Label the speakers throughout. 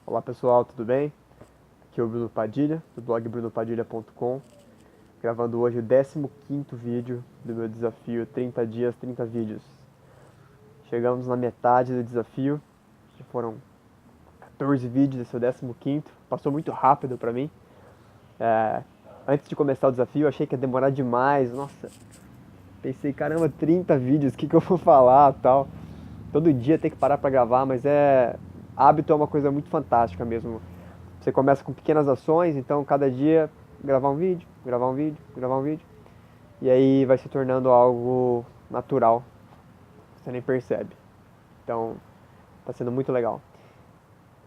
Speaker 1: Olá pessoal, tudo bem? Aqui é o Bruno Padilha, do blog brunopadilha.com, gravando hoje o 15º vídeo do meu desafio 30 dias, 30 vídeos. Chegamos na metade do desafio, já foram 14 vídeos, esse é o 15º, passou muito rápido pra mim. Antes de começar o desafio, eu achei que ia demorar demais, nossa, pensei, caramba, 30 vídeos, o que eu vou falar tal. Todo dia tem que parar pra gravar, mas hábito é uma coisa muito fantástica mesmo. Você começa com pequenas ações, então cada dia gravar um vídeo, gravar um vídeo, gravar um vídeo. E aí vai se tornando algo natural. Você nem percebe. Então, tá sendo muito legal.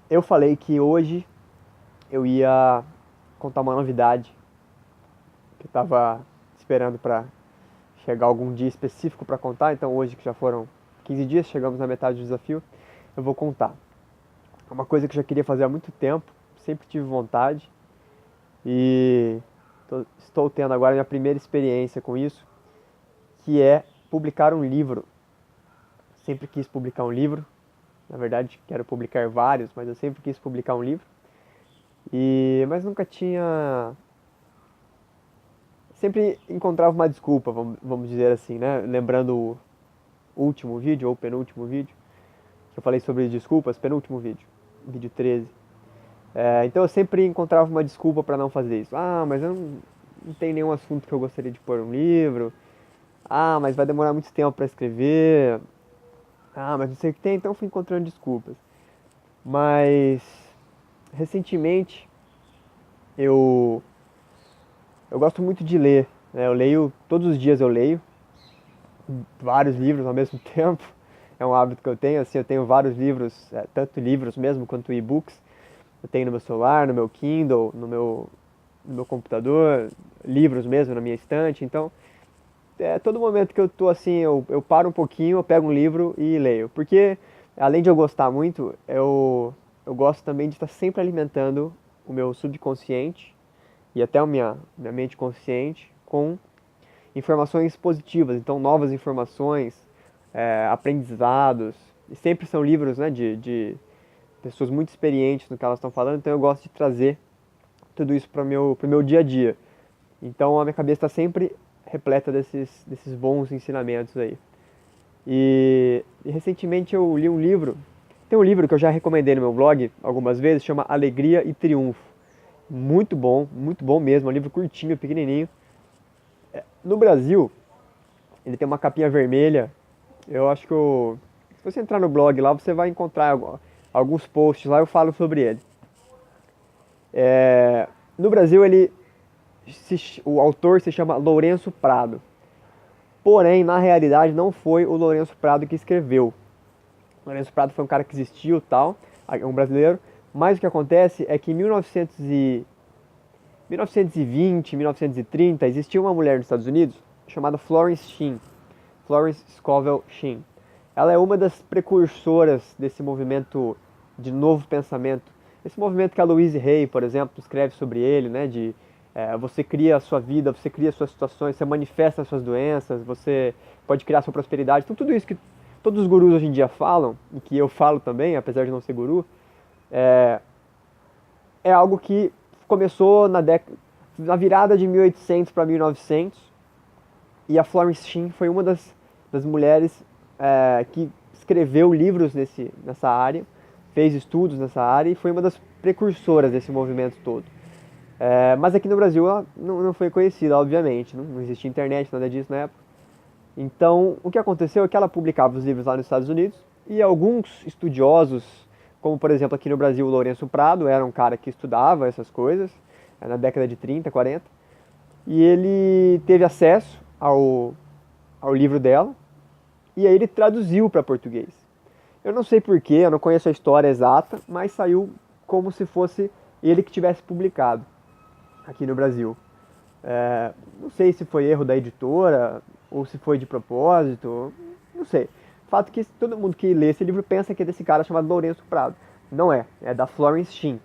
Speaker 1: Eu falei que hoje eu ia contar uma novidade que eu tava esperando pra chegar algum dia específico pra contar. Então hoje que já foram 15 dias, chegamos na metade do desafio, eu vou contar. É uma coisa que eu já queria fazer há muito tempo, sempre tive vontade. E estou tendo agora a minha primeira experiência com isso, que é publicar um livro. Sempre quis publicar um livro, na verdade quero publicar vários, mas eu sempre quis publicar um livro. Mas nunca tinha. Sempre encontrava uma desculpa, vamos dizer assim, né? Lembrando o último vídeo, ou penúltimo vídeo, que eu falei sobre desculpas, penúltimo vídeo, vídeo 13. Então eu sempre encontrava uma desculpa para não fazer isso. Ah, mas eu não tenho nenhum assunto que eu gostaria de pôr um livro. Ah, mas vai demorar muito tempo para escrever. Ah, mas não sei o que tem, então eu fui encontrando desculpas. Mas recentemente eu eu gosto muito de ler, né? Eu leio todos os dias, eu leio vários livros ao mesmo tempo. É um hábito que eu tenho, assim, eu tenho vários livros, tanto livros mesmo quanto e-books. Eu tenho no meu celular, no meu Kindle, no meu computador, livros mesmo na minha estante. Então, todo momento que eu tô assim, eu paro um pouquinho, eu pego um livro e leio. Porque, além de eu gostar muito, eu gosto também de estar sempre alimentando o meu subconsciente e até a minha mente consciente com informações positivas. Então, novas informações, aprendizados. E sempre são livros, né, de pessoas muito experientes no que elas estão falando. Então, eu gosto de trazer tudo isso para pro meu dia a dia. Então, a minha cabeça está sempre repleta desses bons ensinamentos aí. E recentemente eu li um livro. Tem um livro que eu já recomendei no meu blog algumas vezes, chama Alegria e Triunfo. Muito bom mesmo. É um livro curtinho, pequenininho. No Brasil, ele tem uma capinha vermelha. Eu acho que se você entrar no blog lá, você vai encontrar alguns posts lá, eu falo sobre ele. No Brasil, o autor se chama Lourenço Prado. Porém, na realidade, não foi o Lourenço Prado que escreveu. O Lourenço Prado foi um cara que existiu, tal, um brasileiro. Mas o que acontece é que em 1920, 1930, existia uma mulher nos Estados Unidos chamada Florence Sheen, Florence Scovel Sheen. Ela é uma das precursoras desse movimento de novo pensamento. Esse movimento que a Louise Hay, por exemplo, escreve sobre ele, né, de você cria a sua vida, você cria as suas situações, você manifesta as suas doenças, você pode criar a sua prosperidade. Então tudo isso que todos os gurus hoje em dia falam, e que eu falo também, apesar de não ser guru, é algo que começou na virada de 1800 para 1900, e a Florence Sheen foi uma das mulheres que escreveu livros nessa área, fez estudos nessa área e foi uma das precursoras desse movimento todo. Mas aqui no Brasil ela não foi conhecida, obviamente, não existia internet, nada disso na época. Então, o que aconteceu é que ela publicava os livros lá nos Estados Unidos e alguns estudiosos, como por exemplo aqui no Brasil o Lourenço Prado, era um cara que estudava essas coisas, na década de 30, 40, e ele teve acesso ao livro dela e aí ele traduziu para português. Eu não sei porquê, eu não conheço a história exata, mas saiu como se fosse ele que tivesse publicado aqui no Brasil. Não sei se foi erro da editora ou se foi de propósito, não sei. Fato que todo mundo que lê esse livro pensa que é desse cara chamado Lourenço Prado. Não é da Florence Sheen.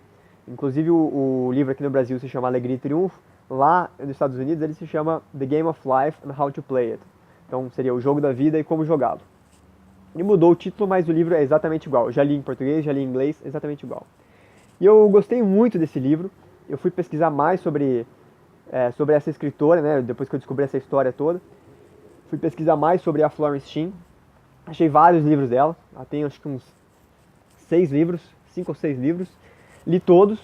Speaker 1: Inclusive o livro aqui no Brasil se chama Alegria e Triunfo. Lá nos Estados Unidos ele se chama The Game of Life and How to Play It. Então seria o jogo da vida e como jogá-lo. E mudou o título, mas o livro é exatamente igual. Eu já li em português, já li em inglês, exatamente igual. E eu gostei muito desse livro. Eu fui pesquisar mais sobre essa escritora, né? Depois que eu descobri essa história toda. Fui pesquisar mais sobre a Florence Sheen. Achei vários livros dela. Ela tem acho que uns 6 livros, 5 ou 6 livros. Li todos.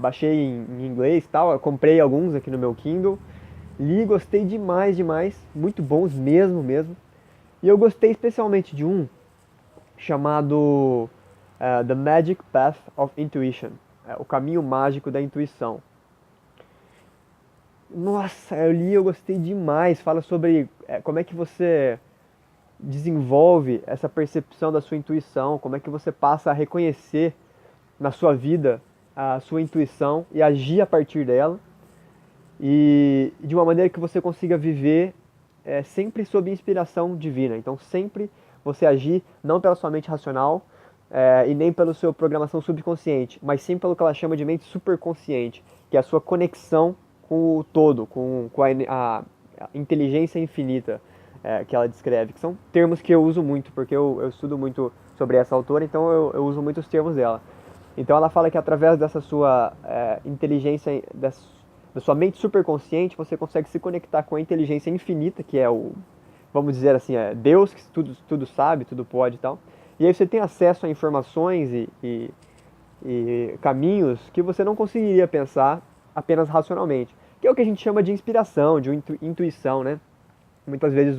Speaker 1: Baixei em inglês e tal. Eu comprei alguns aqui no meu Kindle. Li, gostei demais, demais. Muito bons mesmo, mesmo. E eu gostei especialmente de um chamado The Magic Path of Intuition. O caminho mágico da intuição. Nossa, eu li, eu gostei demais. Fala sobre como é que você desenvolve essa percepção da sua intuição, como é que você passa a reconhecer na sua vida a sua intuição e agir a partir dela, e de uma maneira que você consiga viver sempre sob inspiração divina. Então sempre você agir não pela sua mente racional e nem pela sua programação subconsciente, mas sim pelo que ela chama de mente superconsciente, que é a sua conexão com o todo, com a inteligência infinita que ela descreve, que são termos que eu uso muito, porque eu estudo muito sobre essa autora, então eu uso muito os termos dela. Então ela fala que através dessa sua inteligência, da sua mente superconsciente, você consegue se conectar com a inteligência infinita, que é vamos dizer assim, Deus, que tudo sabe, tudo pode e tal. E aí você tem acesso a informações e caminhos que você não conseguiria pensar apenas racionalmente, que é o que a gente chama de inspiração, de intuição, né? Muitas vezes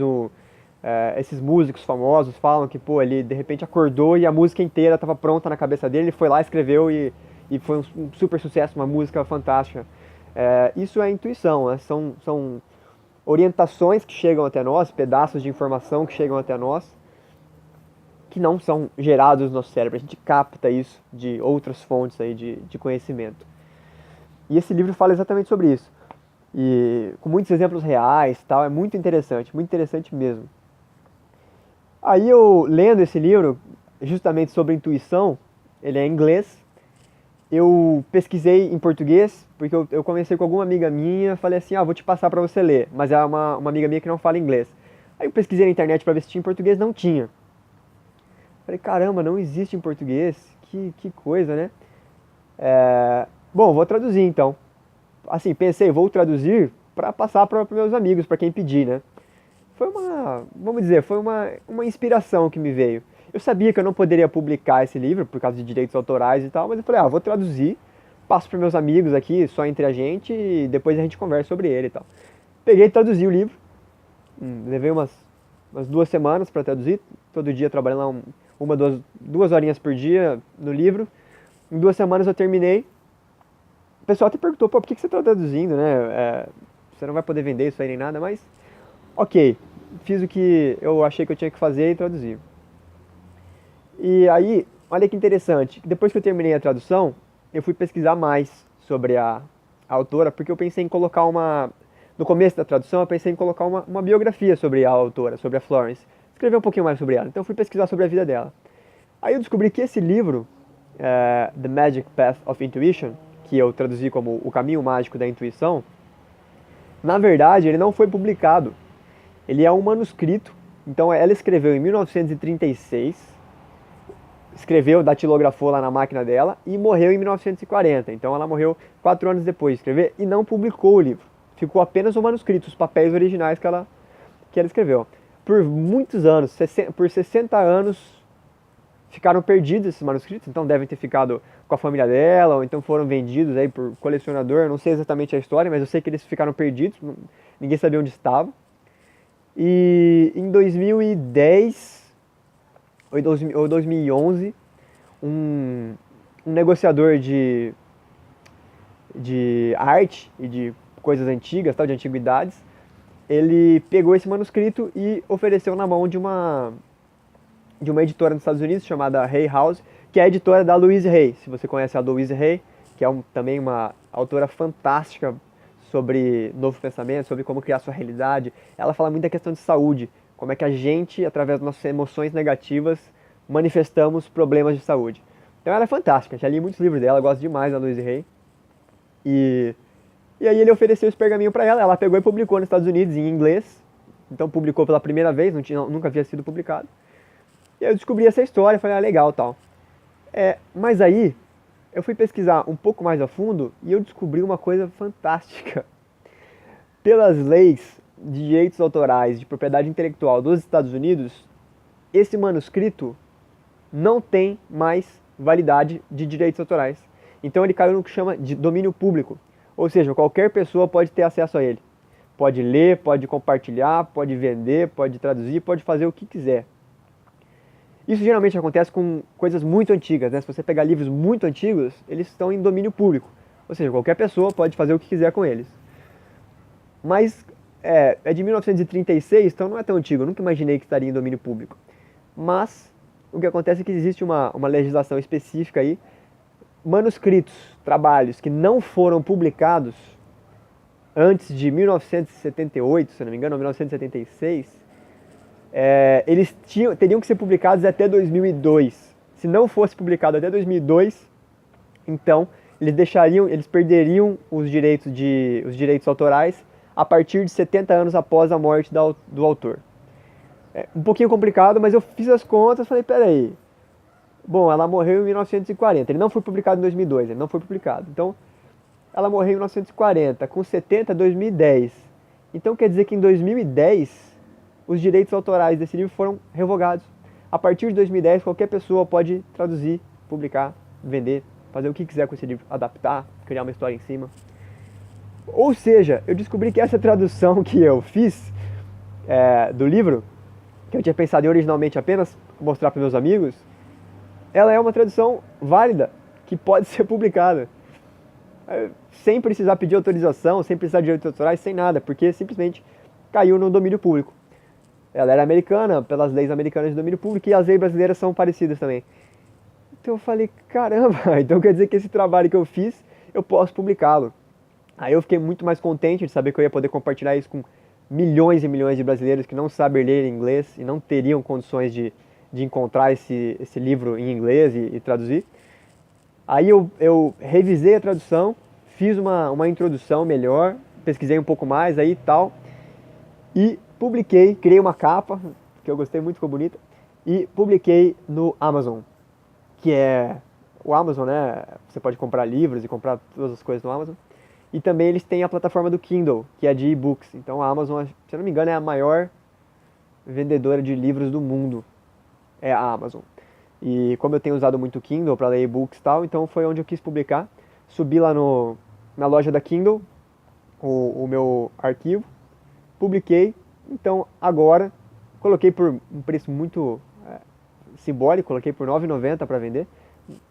Speaker 1: esses músicos famosos falam que, pô, ele de repente acordou e a música inteira estava pronta na cabeça dele, ele foi lá, escreveu e foi um super sucesso, uma música fantástica. Isso é intuição, né? São orientações que chegam até nós, pedaços de informação que chegam até nós, que não são gerados no nosso cérebro, a gente capta isso de outras fontes aí de conhecimento. E esse livro fala exatamente sobre isso. E com muitos exemplos reais e tal, é muito interessante mesmo. Aí eu, lendo esse livro, justamente sobre intuição, ele é em inglês, eu pesquisei em português, porque eu conversei com alguma amiga minha, falei assim, vou te passar pra você ler, mas é uma amiga minha que não fala inglês. Aí eu pesquisei na internet pra ver se tinha em português, não tinha. Falei, caramba, não existe em português, que coisa, né? Bom, vou traduzir então. Assim, pensei, vou traduzir para passar para meus amigos, para quem pedir, né? Vamos dizer, foi uma inspiração que me veio. Eu sabia que eu não poderia publicar esse livro por causa de direitos autorais e tal, mas eu falei, vou traduzir, passo para meus amigos aqui, só entre a gente, e depois a gente conversa sobre ele e tal. Peguei e traduzi o livro, levei umas 2 semanas para traduzir, todo dia trabalhando lá 2 horinhas por dia no livro. Em 2 semanas eu terminei. O pessoal até perguntou, por que você está traduzindo, né? Você não vai poder vender isso aí nem nada, mas... Ok, fiz o que eu achei que eu tinha que fazer e traduzi. E aí, olha que interessante, depois que eu terminei a tradução, eu fui pesquisar mais sobre a autora, porque eu pensei em colocar no começo da tradução, eu pensei em colocar uma biografia sobre a autora, sobre a Florence. Escrever um pouquinho mais sobre ela, então eu fui pesquisar sobre a vida dela. Aí eu descobri que esse livro, The Magic Path of Intuition, que eu traduzi como O Caminho Mágico da Intuição, na verdade ele não foi publicado. Ele é um manuscrito, então ela escreveu em 1936, datilografou lá na máquina dela e morreu em 1940. Então ela morreu 4 anos depois de escrever e não publicou o livro. Ficou apenas o manuscrito, os papéis originais que ela escreveu. Por muitos anos, por 60 anos, ficaram perdidos esses manuscritos, então devem ter ficado com a família dela, ou então foram vendidos aí por colecionador, não sei exatamente a história, mas eu sei que eles ficaram perdidos, ninguém sabia onde estavam. E em 2010 ou 2011, um negociador de arte e de coisas antigas, de antiguidades, ele pegou esse manuscrito e ofereceu na mão de uma editora nos Estados Unidos chamada Hay House, que é a editora da Louise Hay. Se você conhece a Louise Hay, que é também uma autora fantástica sobre novo pensamento, sobre como criar sua realidade. Ela fala muito da questão de saúde, como é que a gente, através das nossas emoções negativas, manifestamos problemas de saúde. Então ela é fantástica, já li muitos livros dela, gosto demais da Louise Hay. E aí ele ofereceu esse pergaminho para ela pegou e publicou nos Estados Unidos em inglês, então publicou pela primeira vez, nunca havia sido publicado. E aí eu descobri essa história, falei, legal, tal. Mas aí, eu fui pesquisar um pouco mais a fundo e eu descobri uma coisa fantástica. Pelas leis de direitos autorais de propriedade intelectual dos Estados Unidos, esse manuscrito não tem mais validade de direitos autorais. Então ele caiu no que chama de domínio público. Ou seja, qualquer pessoa pode ter acesso a ele. Pode ler, pode compartilhar, pode vender, pode traduzir, pode fazer o que quiser. Isso geralmente acontece com coisas muito antigas, né? Se você pegar livros muito antigos, eles estão em domínio público. Ou seja, qualquer pessoa pode fazer o que quiser com eles. Mas é de 1936, então não é tão antigo. Eu nunca imaginei que estaria em domínio público. Mas o que acontece é que existe uma legislação específica aí. Manuscritos, trabalhos que não foram publicados antes de 1978, se não me engano, ou 1976, eles teriam que ser publicados até 2002. Se não fosse publicado até 2002, então eles perderiam os direitos autorais a partir de 70 anos após a morte do autor. É um pouquinho complicado, mas eu fiz as contas e falei, peraí, bom, ela morreu em 1940, ele não foi publicado em 2002, ele não foi publicado. Então, ela morreu em 1940, com 70, 2010. Então quer dizer que em 2010, os direitos autorais desse livro foram revogados. A partir de 2010, qualquer pessoa pode traduzir, publicar, vender, fazer o que quiser com esse livro, adaptar, criar uma história em cima. Ou seja, eu descobri que essa tradução que eu fiz do livro, que eu tinha pensado em originalmente apenas mostrar para meus amigos, ela é uma tradução válida, que pode ser publicada. Sem precisar pedir autorização, sem precisar de direitos autorais, sem nada, porque simplesmente caiu no domínio público. Ela era americana, pelas leis americanas de domínio público, e as leis brasileiras são parecidas também. Então eu falei, caramba, então quer dizer que esse trabalho que eu fiz, eu posso publicá-lo. Aí eu fiquei muito mais contente de saber que eu ia poder compartilhar isso com milhões e milhões de brasileiros que não sabem ler inglês e não teriam condições de encontrar esse livro em inglês e traduzir. Aí eu revisei a tradução, fiz uma introdução melhor, pesquisei um pouco mais aí e tal, e publiquei, criei uma capa, que eu gostei muito, ficou bonita, e publiquei no Amazon, que é o Amazon, né? Você pode comprar livros e comprar todas as coisas no Amazon. E também eles têm a plataforma do Kindle, que é de e-books. Então a Amazon, se eu não me engano, é a maior vendedora de livros do mundo. É a Amazon. E como eu tenho usado muito Kindle para ler e-books e tal, então foi onde eu quis publicar. Subi lá na loja da Kindle o meu arquivo, publiquei. Então agora coloquei por um preço muito simbólico, coloquei por R$ 9,90 para vender.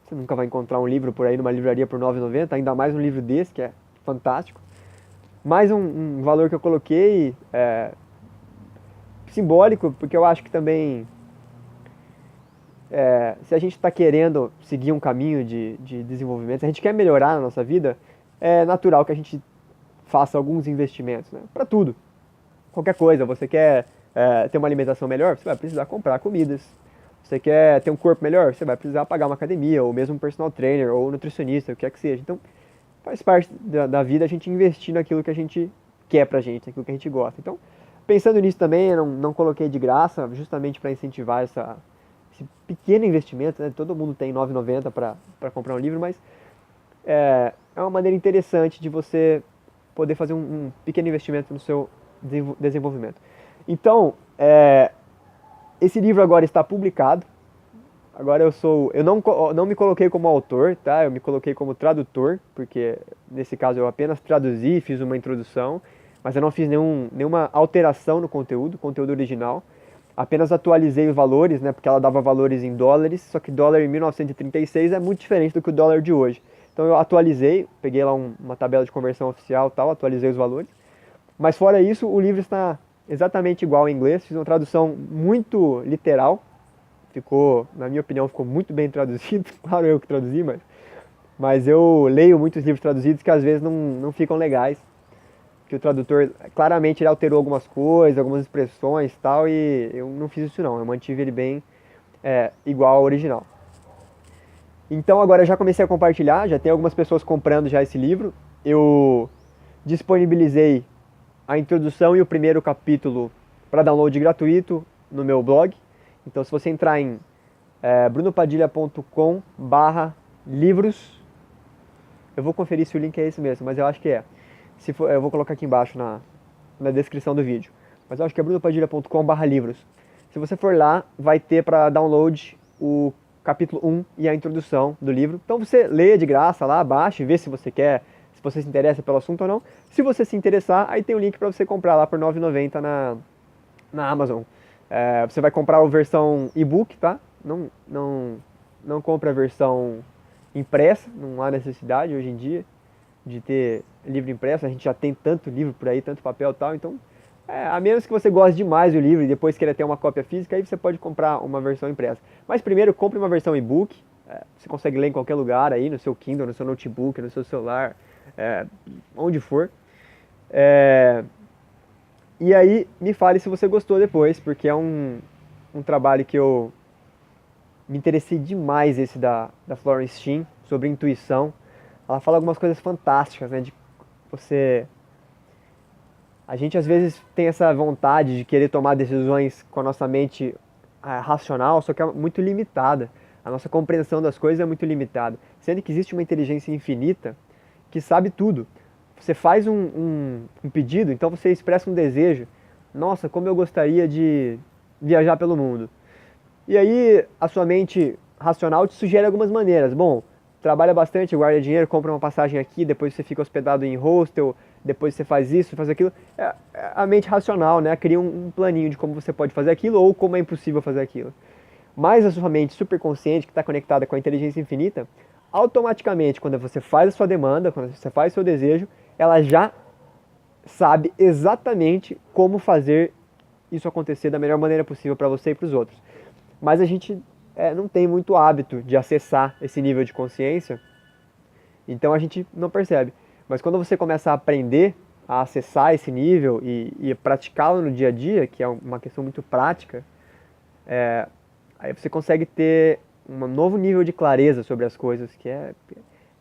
Speaker 1: Você nunca vai encontrar um livro por aí numa livraria por R$ 9,90, ainda mais um livro desse, que é fantástico. Mais um valor que eu coloquei simbólico, porque eu acho que também se a gente está querendo seguir um caminho de desenvolvimento, se a gente quer melhorar na nossa vida, é natural que a gente faça alguns investimentos, né? Para tudo, qualquer coisa. Você quer ter uma alimentação melhor, você vai precisar comprar comidas. Você quer ter um corpo melhor, você vai precisar pagar uma academia, ou mesmo um personal trainer, ou nutricionista, o que é que seja. Então, faz parte da vida a gente investir naquilo que a gente quer pra gente, naquilo que a gente gosta. Então, pensando nisso também, eu não coloquei de graça, justamente para incentivar esse pequeno investimento, né? Todo mundo tem R$ 9,90 para comprar um livro, mas é uma maneira interessante de você poder fazer um pequeno investimento no seu desenvolvimento. Então, esse livro agora está publicado. Agora eu não me coloquei como autor, tá? Eu me coloquei como tradutor, porque nesse caso eu apenas traduzi, fiz uma introdução, mas eu não fiz nenhuma alteração no conteúdo original. Apenas atualizei os valores, né? Porque ela dava valores em dólares, só que dólar em 1936 é muito diferente do que o dólar de hoje. Então eu atualizei, peguei lá uma tabela de conversão oficial, tal, atualizei os valores. Mas fora isso, o livro está exatamente igual em inglês, fiz uma tradução muito literal. Ficou, na minha opinião, ficou muito bem traduzido. Claro, eu que traduzi, mas eu leio muitos livros traduzidos que às vezes não ficam legais. Que o tradutor, claramente, ele alterou algumas coisas, algumas expressões e tal, e eu não fiz isso não. Eu mantive ele bem igual ao original. Então agora eu já comecei a compartilhar, já tem algumas pessoas comprando já esse livro. Eu disponibilizei a introdução e o primeiro capítulo para download gratuito no meu blog. Então se você entrar em brunopadilha.com/livros, Eu vou conferir se o link é esse mesmo, mas eu acho que é. Se for, eu vou colocar aqui embaixo na descrição do vídeo. Mas eu acho que é brunopadilha.com/livros. Se você for lá, vai ter para download o capítulo 1 e a introdução do livro. Então você lê de graça lá, baixa e vê se você quer, se você se interessa pelo assunto ou não. Se você se interessar, aí tem o link para você comprar lá por R$ 9,90 na Amazon. Você vai comprar a versão e-book, tá? Não compra a versão impressa, não há necessidade hoje em dia de ter livro impresso, a gente já tem tanto livro por aí, tanto papel e tal, então, a menos que você goste demais do livro e depois queira ter uma cópia física, aí você pode comprar uma versão impressa. Mas primeiro, compre uma versão e-book, você consegue ler em qualquer lugar aí, no seu Kindle, no seu notebook, no seu celular, onde for. E aí, me fale se você gostou depois, porque é um trabalho que eu me interessei demais, esse da Florence Sheen, sobre intuição. Ela fala algumas coisas fantásticas, né? De você... A gente às vezes tem essa vontade de querer tomar decisões com a nossa mente racional, só que é muito limitada. A nossa compreensão das coisas é muito limitada. Sendo que existe uma inteligência infinita que sabe tudo. Você faz um pedido, então você expressa um desejo. Nossa, como eu gostaria de viajar pelo mundo. E aí a sua mente racional te sugere algumas maneiras. Bom, trabalha bastante, guarda dinheiro, compra uma passagem aqui, depois você fica hospedado em hostel, depois você faz isso, faz aquilo. A mente racional, né? Cria um planinho de como você pode fazer aquilo ou como é impossível fazer aquilo. Mas a sua mente superconsciente, que está conectada com a inteligência infinita, automaticamente, quando você faz a sua demanda, quando você faz o seu desejo, ela já sabe exatamente como fazer isso acontecer da melhor maneira possível para você e para os outros. Mas a gente não tem muito hábito de acessar esse nível de consciência, então a gente não percebe. Mas quando você começa a aprender a acessar esse nível e praticá-lo no dia a dia, que é uma questão muito prática, aí você consegue ter um novo nível de clareza sobre as coisas, que é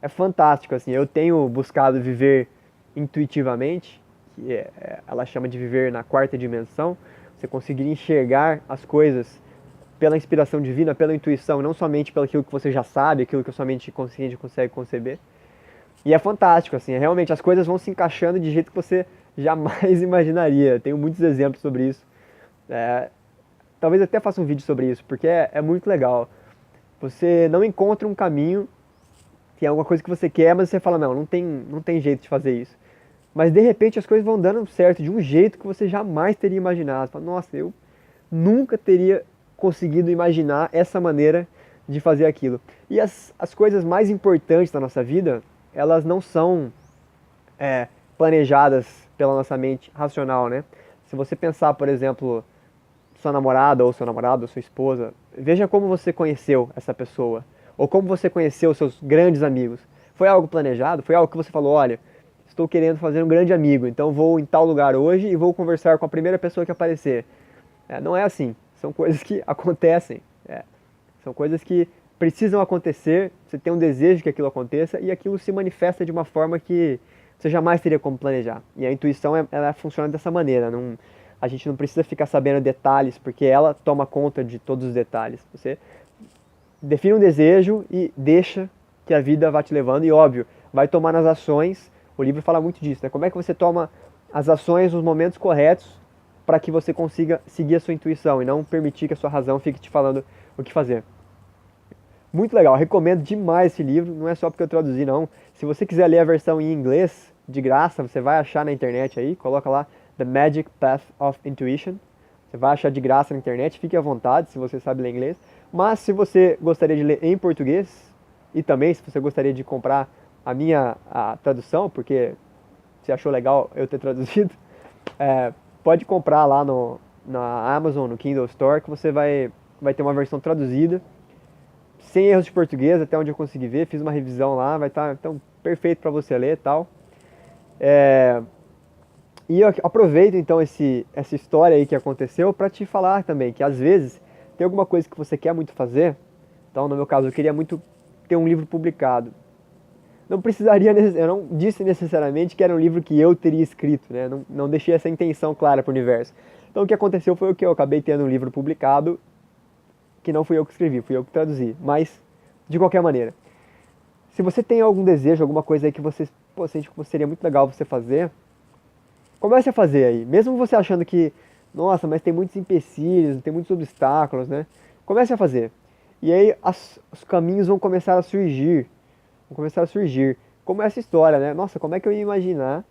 Speaker 1: fantástico. Assim. Eu tenho buscado viver intuitivamente, que ela chama de viver na quarta dimensão, você conseguir enxergar as coisas pela inspiração divina, pela intuição, não somente pelo aquilo que você já sabe, aquilo que a sua mente consciente consegue conceber. E é fantástico, assim, realmente as coisas vão se encaixando de jeito que você jamais imaginaria. Tenho muitos exemplos sobre isso. Talvez até faça um vídeo sobre isso, porque é muito legal. Você não encontra um caminho, que é alguma coisa que você quer, mas você fala, não tem jeito de fazer isso. Mas de repente as coisas vão dando certo de um jeito que você jamais teria imaginado. Você fala, nossa, eu nunca teria conseguido imaginar essa maneira de fazer aquilo. E as coisas mais importantes da nossa vida, elas não são planejadas pela nossa mente racional, né? Se você pensar, por exemplo, sua namorada ou seu namorado ou sua esposa, veja como você conheceu essa pessoa, ou como você conheceu seus grandes amigos. Foi algo planejado? Foi algo que você falou, olha, estou querendo fazer um grande amigo, então vou em tal lugar hoje e vou conversar com a primeira pessoa que aparecer. Não é assim. São coisas que acontecem. São coisas que precisam acontecer, você tem um desejo que aquilo aconteça e aquilo se manifesta de uma forma que você jamais teria como planejar. E a intuição ela funciona dessa maneira. A gente não precisa ficar sabendo detalhes, porque ela toma conta de todos os detalhes. Você define um desejo e deixa que a vida vá te levando. E óbvio, vai tomar nas ações. O livro fala muito disso, né? Como é que você toma as ações nos momentos corretos para que você consiga seguir a sua intuição e não permitir que a sua razão fique te falando o que fazer. Muito legal, recomendo demais esse livro, não é só porque eu traduzi não. Se você quiser ler a versão em inglês, de graça, você vai achar na internet aí, coloca lá The Magic Path of Intuition. Você vai achar de graça na internet, fique à vontade se você sabe ler inglês. Mas se você gostaria de ler em português, e também se você gostaria de comprar a tradução, porque você achou legal eu ter traduzido, pode comprar lá na Amazon, no Kindle Store, que você vai ter uma versão traduzida, sem erros de português, até onde eu consegui ver, fiz uma revisão lá, vai estar então perfeito para você ler e tal. E eu aproveito então essa história aí que aconteceu para te falar também que às vezes tem alguma coisa que você quer muito fazer. Então, no meu caso, eu queria muito ter um livro publicado. Não precisaria, eu não disse necessariamente que era um livro que eu teria escrito, né? Não deixei essa intenção clara para o universo. Então o que aconteceu foi o que eu acabei tendo um livro publicado, que não fui eu que escrevi, fui eu que traduzi, mas de qualquer maneira. se você tem algum desejo, alguma coisa aí que você sente que seria muito legal você fazer, comece a fazer aí. Mesmo você achando que, nossa, mas tem muitos empecilhos, tem muitos obstáculos, né? Comece a fazer. E aí os caminhos vão começar a surgir. Vão começar a surgir. Como essa história, né? Nossa, como é que eu ia imaginar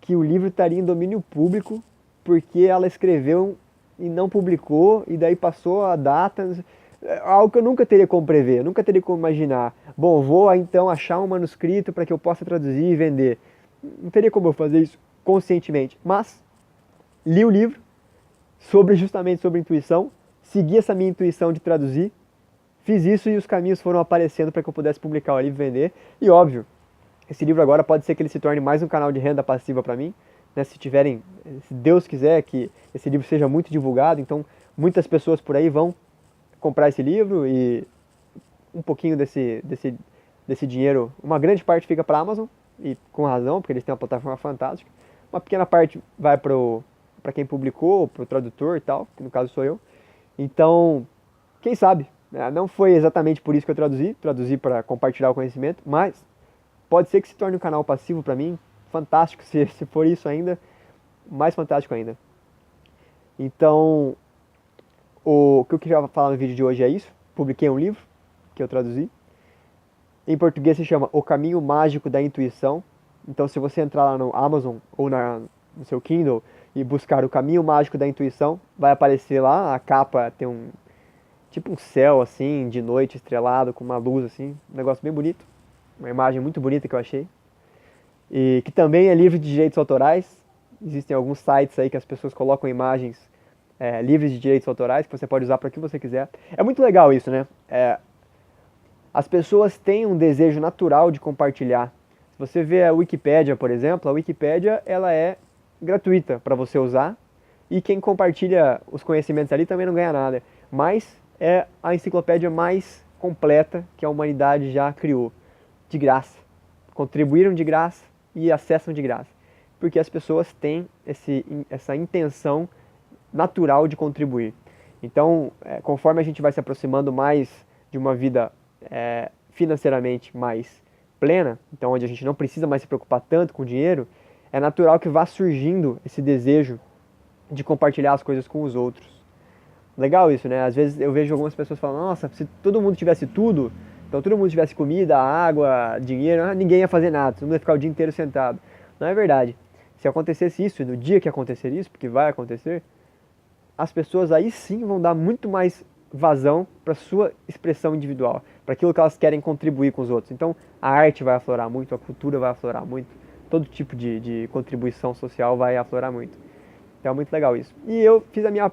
Speaker 1: que o livro estaria em domínio público porque ela escreveu e não publicou, e daí passou a data. É algo que eu nunca teria como prever, nunca teria como imaginar. Bom, vou então achar um manuscrito para que eu possa traduzir e vender. Não teria como eu fazer isso conscientemente, mas li o livro justamente sobre intuição, segui essa minha intuição de traduzir, fiz isso e os caminhos foram aparecendo para que eu pudesse publicar o livro e vender. E óbvio, esse livro agora pode ser que ele se torne mais um canal de renda passiva para mim, né? Se Deus quiser que esse livro seja muito divulgado, então muitas pessoas por aí vão comprar esse livro e um pouquinho desse dinheiro, uma grande parte fica para a Amazon, e com razão, porque eles têm uma plataforma fantástica. Uma pequena parte vai para quem publicou, para o tradutor e tal, que no caso sou eu. Então, quem sabe? Não foi exatamente por isso que eu traduzi para compartilhar o conhecimento, mas pode ser que se torne um canal passivo para mim, fantástico, se for isso ainda, mais fantástico ainda. Então, o que eu queria falar no vídeo de hoje é isso. Publiquei um livro que eu traduzi. Em português se chama O Caminho Mágico da Intuição. Então, se você entrar lá no Amazon ou no seu Kindle e buscar O Caminho Mágico da Intuição, vai aparecer lá. A capa tem tipo um céu assim, de noite estrelado, com uma luz assim, um negócio bem bonito. Uma imagem muito bonita que eu achei. E que também é livre de direitos autorais. Existem alguns sites aí que as pessoas colocam imagens livres de direitos autorais, que você pode usar para o que você quiser. É muito legal isso, né? As pessoas têm um desejo natural de compartilhar. Se você vê a Wikipédia, por exemplo, a Wikipédia ela é gratuita para você usar, e quem compartilha os conhecimentos ali também não ganha nada. Mas é a enciclopédia mais completa que a humanidade já criou, de graça. Contribuíram de graça e acessam de graça. Porque as pessoas têm essa intenção natural de contribuir. Então, conforme a gente vai se aproximando mais de uma vida financeiramente mais plena, então onde a gente não precisa mais se preocupar tanto com o dinheiro, é natural que vá surgindo esse desejo de compartilhar as coisas com os outros. Legal isso, né? Às vezes eu vejo algumas pessoas falando, nossa, se todo mundo tivesse tudo, então todo mundo tivesse comida, água, dinheiro, ninguém ia fazer nada, todo mundo ia ficar o dia inteiro sentado. Não é verdade. Se acontecesse isso, e no dia que acontecer isso, porque vai acontecer, as pessoas aí sim vão dar muito mais vazão para sua expressão individual, para aquilo que elas querem contribuir com os outros. Então a arte vai aflorar muito, a cultura vai aflorar muito, todo tipo de contribuição social vai aflorar muito. Então é muito legal isso. E eu fiz a minha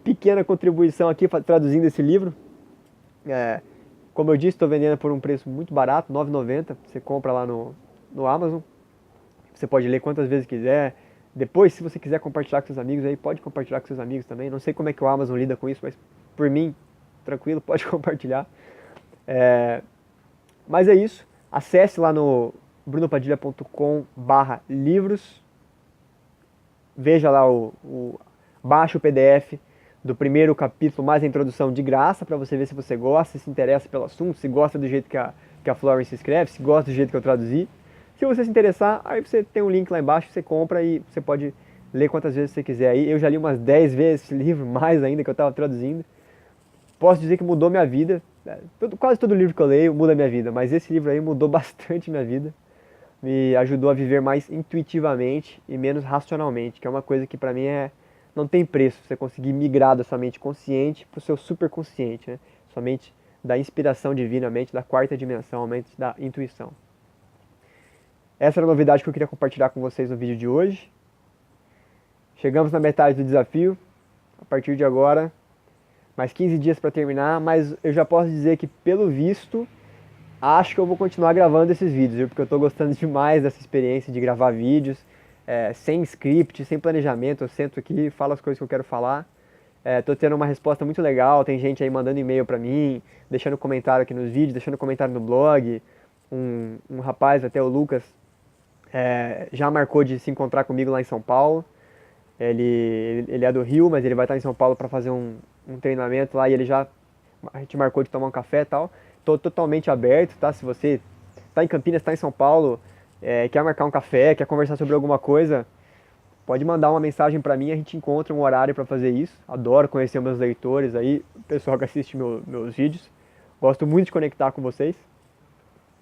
Speaker 1: pequena contribuição aqui traduzindo esse livro. Como eu disse, estou vendendo por um preço muito barato, R$ 9,90. Você compra lá no Amazon. Você pode ler quantas vezes quiser. Depois, se você quiser compartilhar com seus amigos, aí pode compartilhar com seus amigos também. Não sei como é que o Amazon lida com isso, mas por mim, tranquilo, pode compartilhar. Mas é isso. Acesse lá no brunopadilha.com/livros. Veja lá baixe o PDF do primeiro capítulo, mais a introdução, de graça, para você ver se você gosta, se interessa pelo assunto, se gosta do jeito que a Florence escreve, se gosta do jeito que eu traduzi. Se você se interessar, aí você tem um link lá embaixo, você compra e você pode ler quantas vezes você quiser. Aí eu já li umas 10 vezes esse livro, mais ainda, que eu estava traduzindo. Posso dizer que mudou minha vida. Quase todo livro que eu leio muda minha vida, mas esse livro aí mudou bastante minha vida. Me ajudou a viver mais intuitivamente e menos racionalmente, que é uma coisa que pra mim não tem preço. Você conseguir migrar da sua mente consciente pro seu superconsciente, né? Sua mente da inspiração divina, a mente da quarta dimensão, a mente da intuição. Essa era a novidade que eu queria compartilhar com vocês no vídeo de hoje. Chegamos na metade do desafio. A partir de agora, mais 15 dias para terminar, mas eu já posso dizer que, pelo visto, acho que eu vou continuar gravando esses vídeos, viu? Porque eu estou gostando demais dessa experiência de gravar vídeos, sem script, sem planejamento. Eu sento aqui, falo as coisas que eu quero falar. Tô tendo uma resposta muito legal, tem gente aí mandando e-mail para mim, deixando comentário aqui nos vídeos, deixando comentário no blog. Um rapaz, até o Lucas, já marcou de se encontrar comigo lá em São Paulo. Ele é do Rio, mas ele vai estar em São Paulo para fazer um treinamento lá, e a gente marcou de tomar um café e tal. tô totalmente aberto, tá? Se você tá em Campinas, tá em São Paulo, quer marcar um café, quer conversar sobre alguma coisa, pode mandar uma mensagem para mim, a gente encontra um horário para fazer isso. Adoro conhecer meus leitores aí, o pessoal que assiste meus vídeos. Gosto muito de conectar com vocês.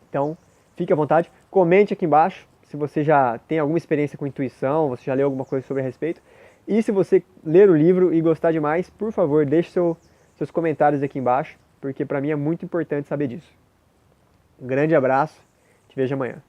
Speaker 1: Então, fique à vontade. Comente aqui embaixo se você já tem alguma experiência com intuição, você já leu alguma coisa sobre a respeito. E se você ler o livro e gostar demais, por favor, deixe seus comentários aqui embaixo, porque para mim é muito importante saber disso. Um grande abraço, te vejo amanhã.